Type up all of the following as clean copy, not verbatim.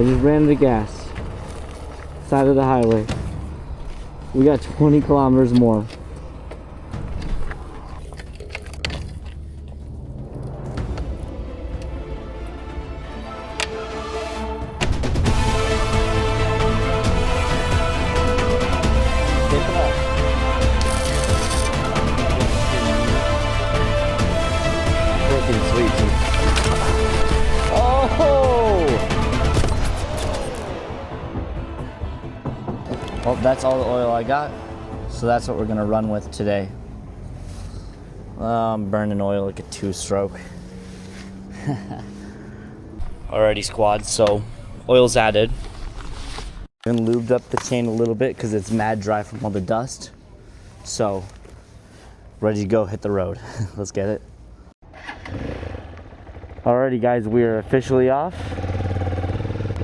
I just ran the gas. Side of the highway. We got 20 kilometers more. Well, that's all the oil I got, so that's what we're gonna run with today. I'm burning oil like a 2-stroke. Alrighty, squad, so oil's added. And lubed up the chain a little bit because it's mad dry from all the dust. So, ready to go hit the road. Let's get it. Alrighty guys, we are officially off,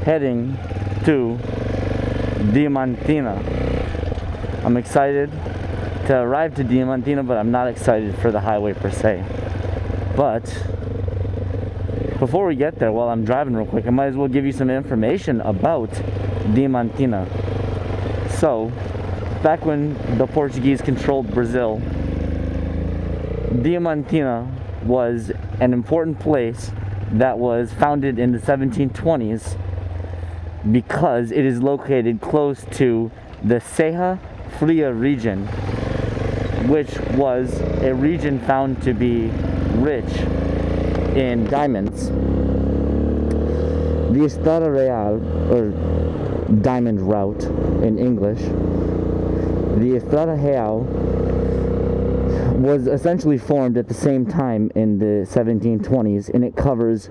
heading to Diamantina. I'm excited to arrive to Diamantina, but I'm not excited for the highway per se. But before we get there, while I'm driving real quick, I might as well give you some information about Diamantina. So, back when the Portuguese controlled Brazil, Diamantina was an important place that was founded in the 1720s because it is located close to the Serra Fria region, which was a region found to be rich in diamonds. The Estrada Real, or diamond route in English, the Estrada Real was essentially formed at the same time in the 1720s, and it covers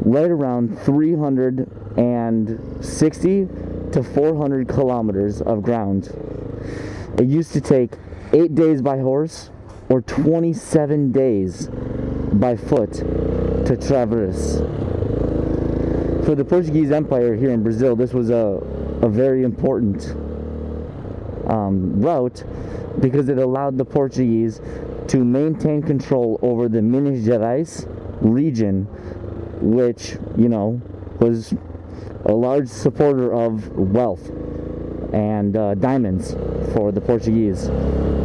right around 360 to 400 kilometers of ground. It used to take 8 days by horse or 27 days by foot to traverse. For the Portuguese Empire here in Brazil, this was a very important route because it allowed the Portuguese to maintain control over the Minas Gerais region, which, you know, was a large supporter of wealth and diamonds for the Portuguese.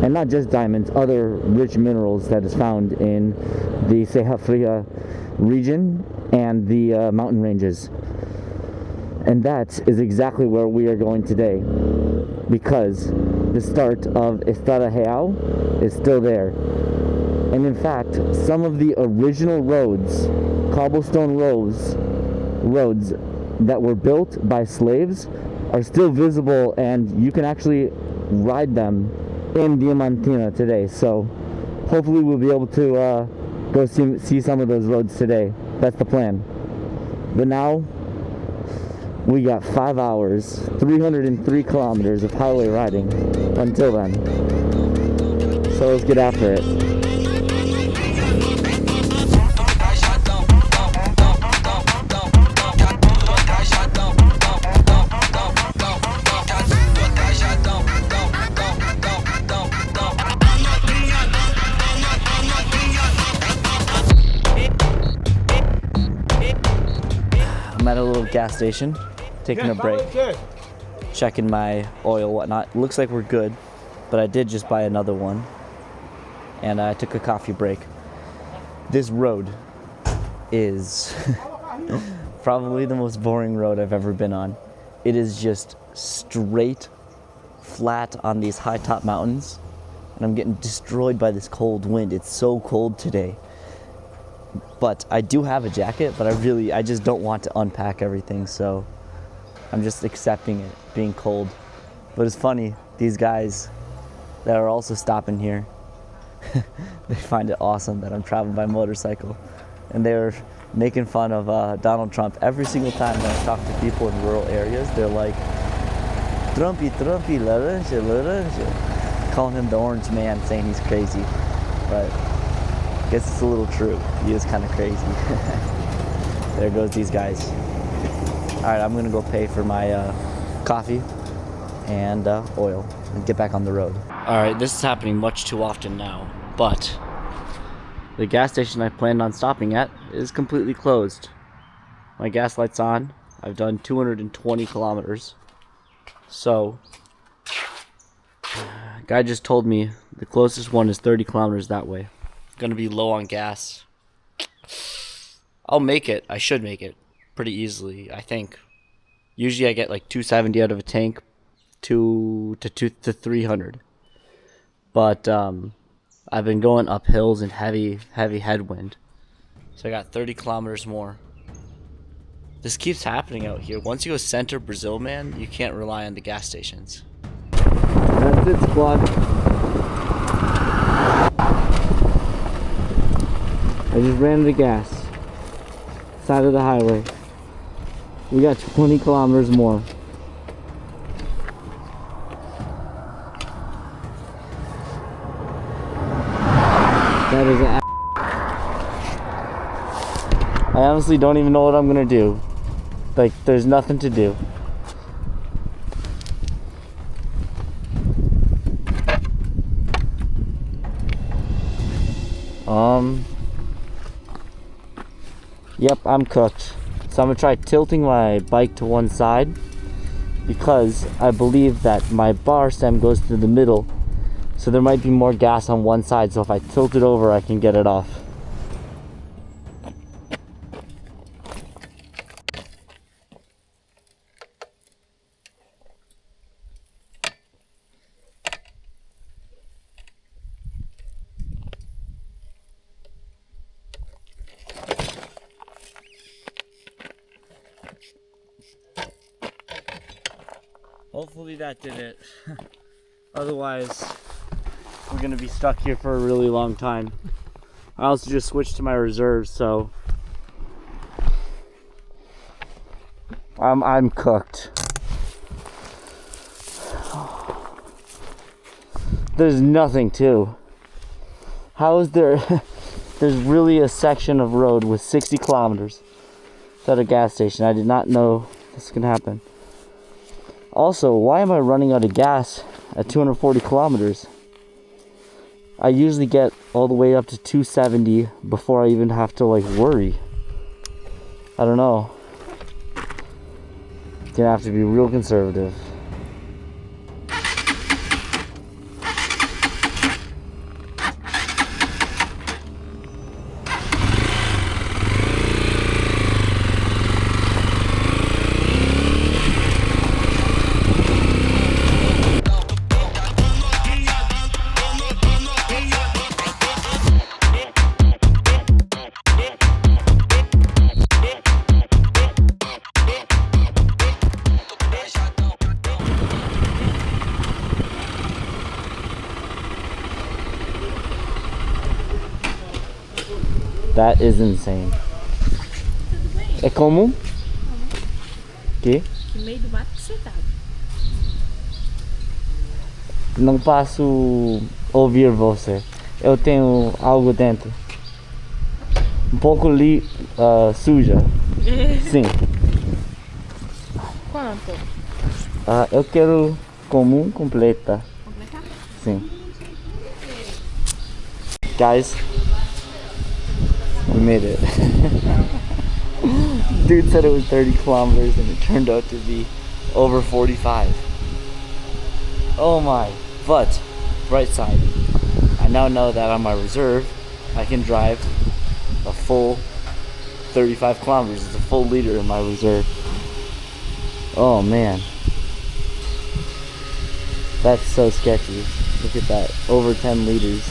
And not just diamonds, other rich minerals that is found in the Serra Fria region and the mountain ranges. And that is exactly where we are going today, because the start of Estrada Real is still there. And in fact, some of the original roads, cobblestone roads that were built by slaves are still visible, and you can actually ride them in Diamantina today. So hopefully we'll be able to go see some of those roads today. That's the plan. But now we got 5 hours, 303 kilometers of highway riding until then. So let's get after it. I'm at a little gas station, taking a break, checking my oil, whatnot. Looks like we're good, but I did just buy another one, and I took a coffee break. This road is probably the most boring road I've ever been on. It is just straight, flat on these high top mountains, and I'm getting destroyed by this cold wind. It's so cold today. But I do have a jacket, but I just don't want to unpack everything, so I'm just accepting it being cold. But it's funny, these guys that are also stopping here, they find it awesome that I'm traveling by motorcycle, and they're making fun of Donald Trump every single time that I talk to people in rural areas. They're like, Trumpy, laranja, laranja, calling him the orange man, saying he's crazy. But I guess it's a little true. He is kind of crazy. There goes these guys. Alright, I'm gonna go pay for my coffee and oil and get back on the road. Alright, this is happening much too often now, but the gas station I planned on stopping at is completely closed. My gas light's on. I've done 220 kilometers. So, guy just told me the closest one is 30 kilometers that way. Gonna be low on gas. I'll make it. I should make it pretty easily, I think. Usually I get like 270 out of a tank, 300. But I've been going up hills and heavy headwind. So I got 30 kilometers more. This keeps happening out here. Once you go center Brazil, man, you can't rely on the gas stations. That's it, squad. I just ran out of gas. Side of the highway. We got 20 kilometers more. That is I honestly don't even know what I'm gonna do. Like, there's nothing to do. Yep, I'm cooked. So I'm gonna try tilting my bike to one side because I believe that my bar stem goes to the middle. So there might be more gas on one side, so if I tilt it over, I can get it off. Hopefully that did it. Otherwise, we're gonna be stuck here for a really long time. I also just switched to my reserves, so I'm cooked. There's nothing too. How is there? There's really a section of road with 60 kilometers without a gas station. I did not know this could happen. Also, why am I running out of gas at 240 kilometers? I usually get all the way up to 270 before I even have to like worry. I don't know. Gonna have to be real conservative. That is insane. É comum? Que? No meio do mato que você tá. Não posso ouvir você. Eu tenho algo dentro. Um pouco suja. Sim. Quanto? Eu quero comum completa. Completar? Sim. Guys, we made it. Dude said it was 30 kilometers and it turned out to be over 45. Oh my. But, bright side, I now know that on my reserve, I can drive a full 35 kilometers. It's a full liter in my reserve. Oh man. That's so sketchy. Look at that. Over 10 liters.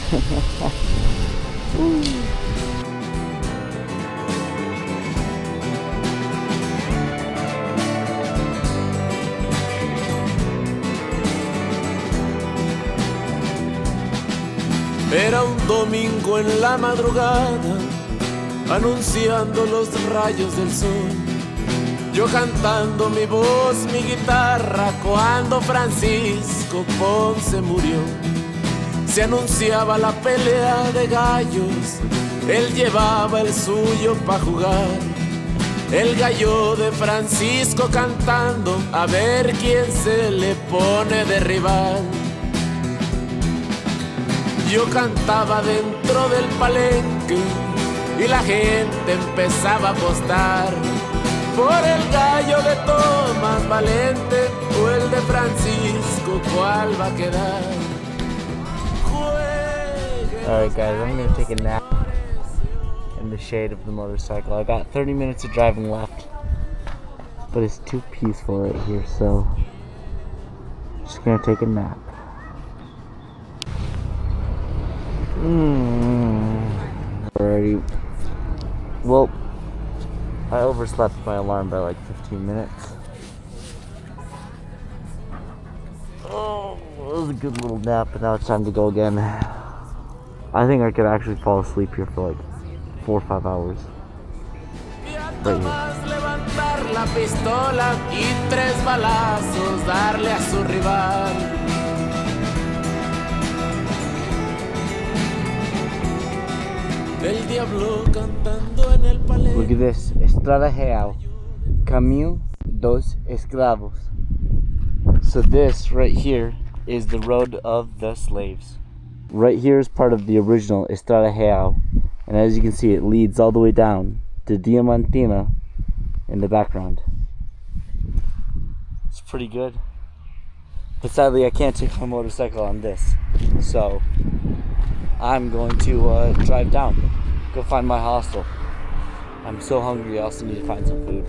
Era un domingo en la madrugada, anunciando los rayos del sol. Yo cantando mi voz, mi guitarra, cuando Francisco Ponce murió. Se anunciaba la pelea de gallos, él llevaba el suyo pa' jugar. El gallo de Francisco cantando, a ver quién se le pone de rival. Yo cantaba dentro del palenque y la gente empezaba a apostar. por el gallo de Tomás Valente o el de Francisco, ¿cuál va a quedar? Alright guys, I'm gonna take a nap in the shade of the motorcycle. I got 30 minutes of driving left, but it's too peaceful right here, so just gonna take a nap. Alrighty. Well, I overslept my alarm by like 15 minutes. Oh, it was a good little nap, but now it's time to go again. I think I could actually fall asleep here for like 4 or 5 hours. Right levantar la pistola y 3 balazos darle a su rival. El diablo cantando en el palais. Look at this, Estrada Real, Camino dos Esclavos. So this right here is the road of the slaves. Right here is part of the original Estrada Real, and as you can see, it leads all the way down to Diamantina in the background. It's pretty good. But sadly, I can't take my motorcycle on this, so I'm going to drive down, go find my hostel. I'm so hungry, I also need to find some food.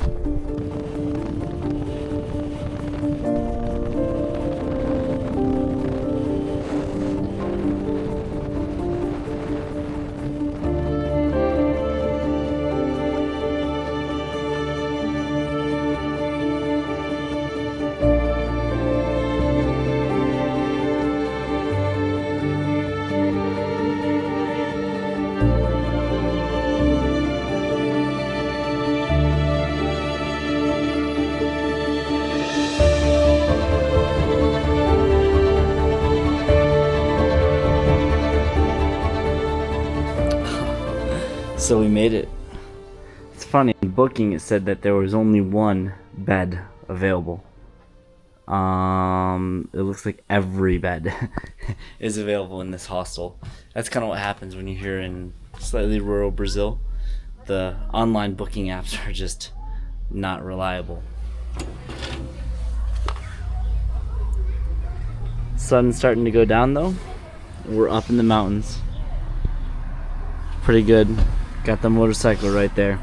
So we made it. It's funny, in booking it said that there was only 1 bed available. It looks like every bed is available in this hostel. That's kind of what happens when you're here in slightly rural Brazil. The online booking apps are just not reliable. Sun's starting to go down though. We're up in the mountains. Pretty good. Got the motorcycle right there.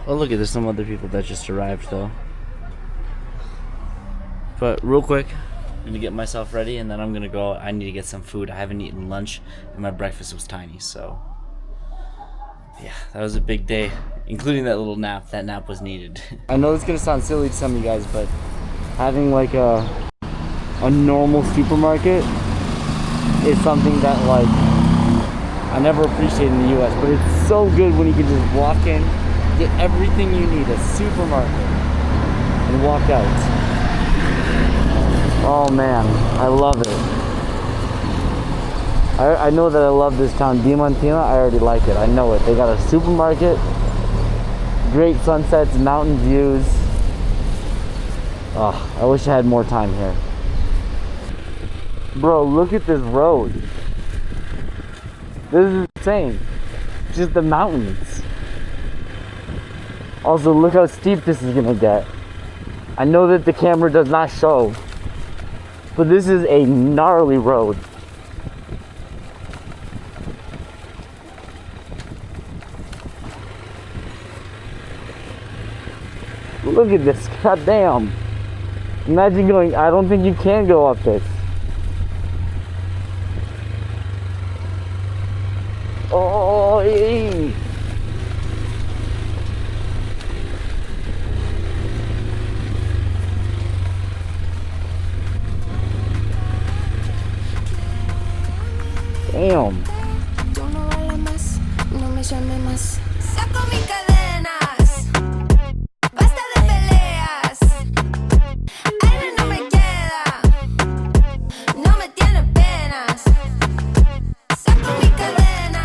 Oh look, there's some other people that just arrived though. But real quick, I'm gonna get myself ready and then I'm gonna go. I need to get some food. I haven't eaten lunch and my breakfast was tiny, so yeah, that was a big day, including that little nap. That nap was needed. I know this is gonna sound silly to some of you guys, but having like a normal supermarket is something that like I never appreciated in the US, but it's so good when you can just walk in, get everything you need, a supermarket, and walk out. Oh man, I love it. I know that I love this town, Diamantina. I already like it, I know it. They got a supermarket, great sunsets, mountain views. Oh, I wish I had more time here. Bro, look at this road. This is insane. Just the mountains. Also, look how steep this is gonna get. I know that the camera does not show, but this is a gnarly road. Look at this, goddamn. Imagine going, I don't think you can go up this. Oh, hey. Damn.